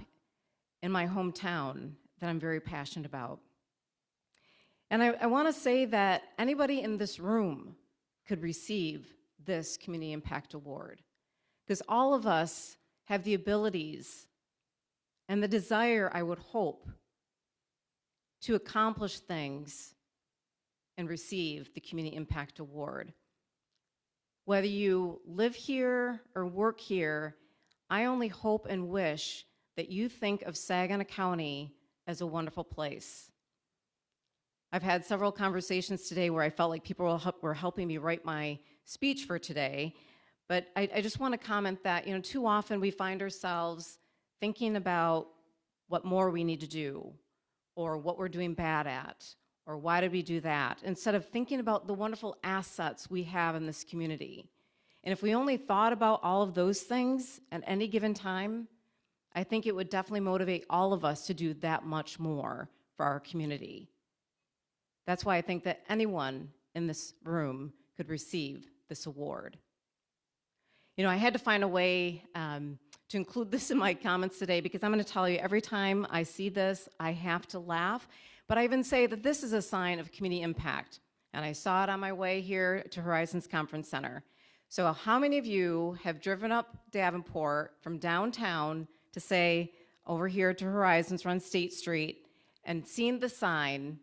in my hometown that I'm very passionate about. And I want to say that anybody in this room could receive this Community Impact Award, because all of us have the abilities and the desire, I would hope, to accomplish things and receive the Community Impact Award. Whether you live here or work here, I only hope and wish that you think of Saginaw County as a wonderful place. I've had several conversations today where I felt like people were helping me write my speech for today, but I just want to comment that, too often we find ourselves thinking about what more we need to do, or what we're doing bad at, or why did we do that, instead of thinking about the wonderful assets we have in this community. And if we only thought about all of those things at any given time, I think it would definitely motivate all of us to do that much more for our community. That's why I think that anyone in this room could receive this award. I had to find a way to include this in my comments today, because I'm going to tell you, every time I see this, I have to laugh. But I even say that this is a sign of community impact. And I saw it on my way here to Horizons Conference Center. So how many of you have driven up Davenport from downtown to say, over here to Horizons, on State Street, and seen the sign,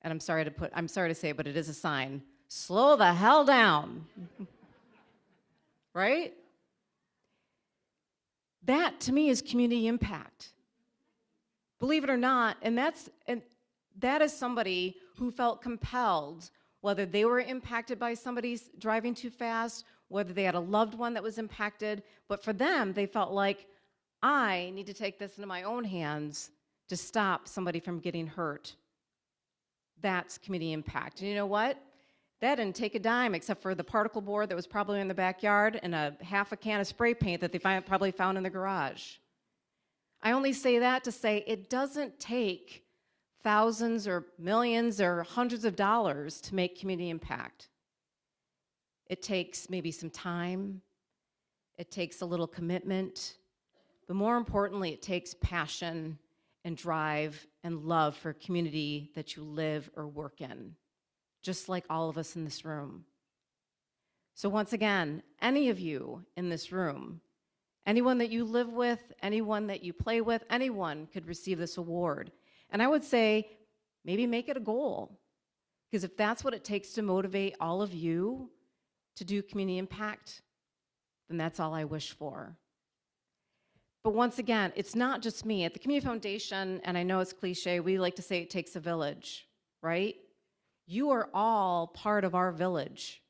and I'm sorry to say, but it is a sign, slow the hell down, right? That, to me, is community impact. Believe it or not, and that is somebody who felt compelled, whether they were impacted by somebody driving too fast, whether they had a loved one that was impacted, but for them, they felt like, I need to take this into my own hands to stop somebody from getting hurt. That's community impact. And you know what? That didn't take a dime, except for the particle board that was probably in the backyard and half a can of spray paint that they probably found in the garage. I only say that to say it doesn't take thousands or millions or hundreds of dollars to make community impact. It takes maybe some time. It takes a little commitment. But more importantly, it takes passion and drive and love for a community that you live or work in, just like all of us in this room. So once again, any of you in this room, anyone that you live with, anyone that you play with, anyone could receive this award. And I would say, maybe make it a goal, because if that's what it takes to motivate all of you to do community impact, then that's all I wish for. But once again, it's not just me. At the Community Foundation, and I know it's cliche, we like to say it takes a village, right? You are all part of our village,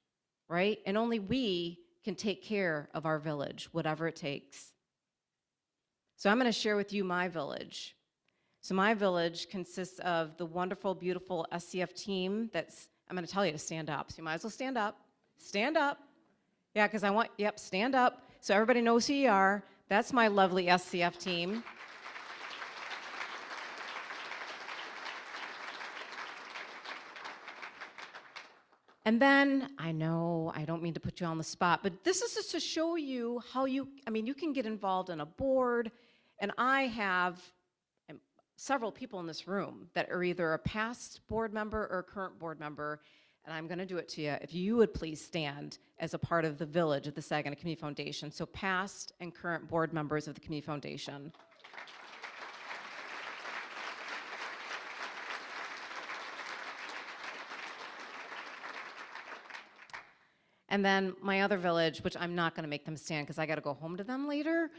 right? And only we can take care of our village, whatever it takes. So I'm going to share with you my village. So my village consists of the wonderful, beautiful SCF team I'm going to tell you to stand up. So you might as well stand up. Stand up. Yeah, because stand up so everybody knows who you are. That's my lovely SCF team. And then, I know, I don't mean to put you on the spot, but this is just to show you how you can get involved in a board, and I have several people in this room that are either a past board member or a current board member, and I'm going to do it to you. If you would please stand as a part of the village of the Saginaw Community Foundation. So past and current board members of the Community Foundation. And then my other village, which I'm not going to make them stand because I got to go home to them later,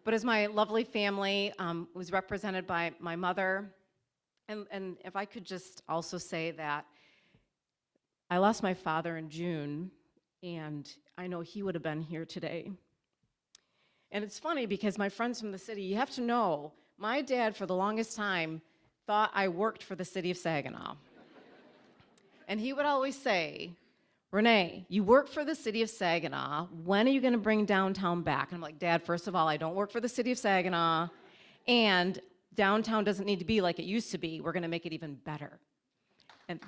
But as my lovely family was represented by my mother, and if I could just also say that I lost my father in June, and I know he would have been here today. And it's funny because my friends from the city, you have to know, my dad for the longest time thought I worked for the city of Saginaw. And he would always say, Renee, you work for the city of Saginaw. When are you going to bring downtown back? And I'm like, Dad, first of all, I don't work for the city of Saginaw. And downtown doesn't need to be like it used to be. We're going to make it even better. And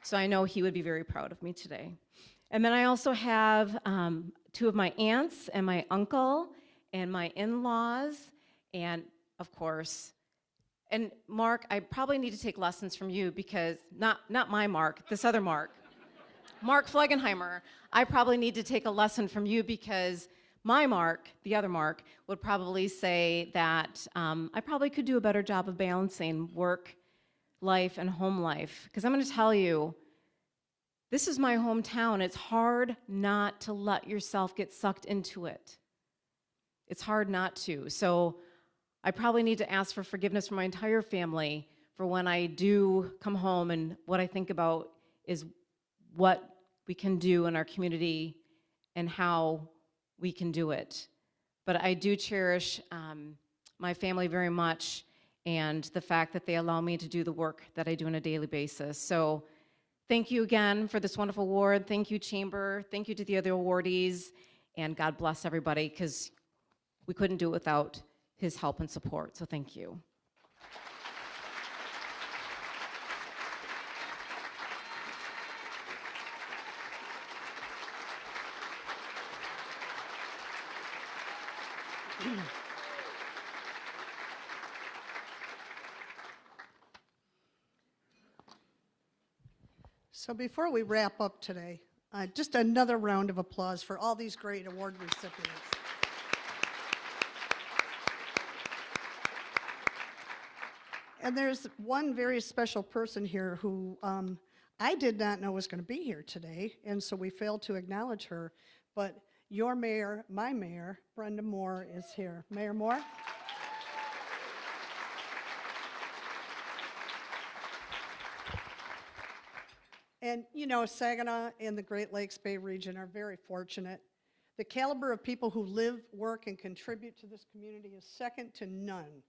so I know he would be very proud of me today. And then I also have two of my aunts and my uncle and my in-laws, and of course, and Mark, I probably need to take lessons from you because, not my Mark, this other Mark, Mark Flegenheimer, I probably need to take a lesson from you because my Mark, the other Mark, would probably say that I probably could do a better job of balancing work life and home life. Because I'm going to tell you, this is my hometown. It's hard not to let yourself get sucked into it. It's hard not to. So I probably need to ask for forgiveness from my entire family for when I do come home, and what I think about is what we can do in our community and how we can do it. But I do cherish my family very much, and the fact that they allow me to do the work that I do on a daily basis. So thank you again for this wonderful award. Thank you, Chamber. Thank you to the other awardees, and God bless everybody, because we couldn't do it without his help and support, so thank you. So before we wrap up today, just another round of applause for all these great award recipients. And there's one very special person here who I did not know was going to be here today, and so we failed to acknowledge her. But your mayor, my mayor, Brenda Moore, is here. Mayor Moore? And you know, Saginaw and the Great Lakes Bay region are very fortunate. The caliber of people who live, work, and contribute to this community is second to none.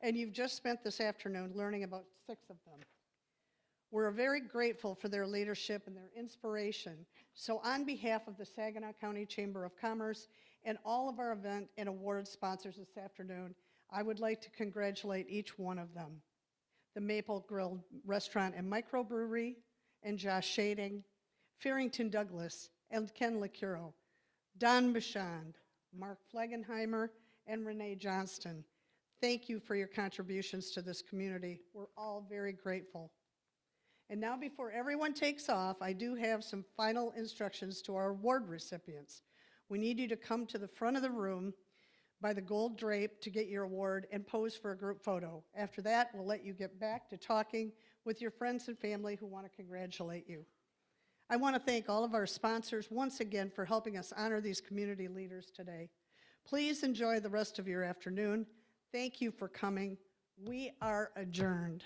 And you've just spent this afternoon learning about 6 of them. We're very grateful for their leadership and their inspiration. So on behalf of the Saginaw County Chamber of Commerce and all of our event and award sponsors this afternoon, I would like to congratulate each one of them. The Maple Grill Restaurant and Microbrewery, and Josh Shading, Farrington Douglas, and Ken LaCuro, Don Bichond, Mark Flegenheimer, and Renee Johnston. Thank you for your contributions to this community. We're all very grateful. And now, before everyone takes off, I do have some final instructions to our award recipients. We need you to come to the front of the room by the gold drape to get your award and pose for a group photo. After that, we'll let you get back to talking with your friends and family who want to congratulate you. I want to thank all of our sponsors once again for helping us honor these community leaders today. Please enjoy the rest of your afternoon. Thank you for coming. We are adjourned.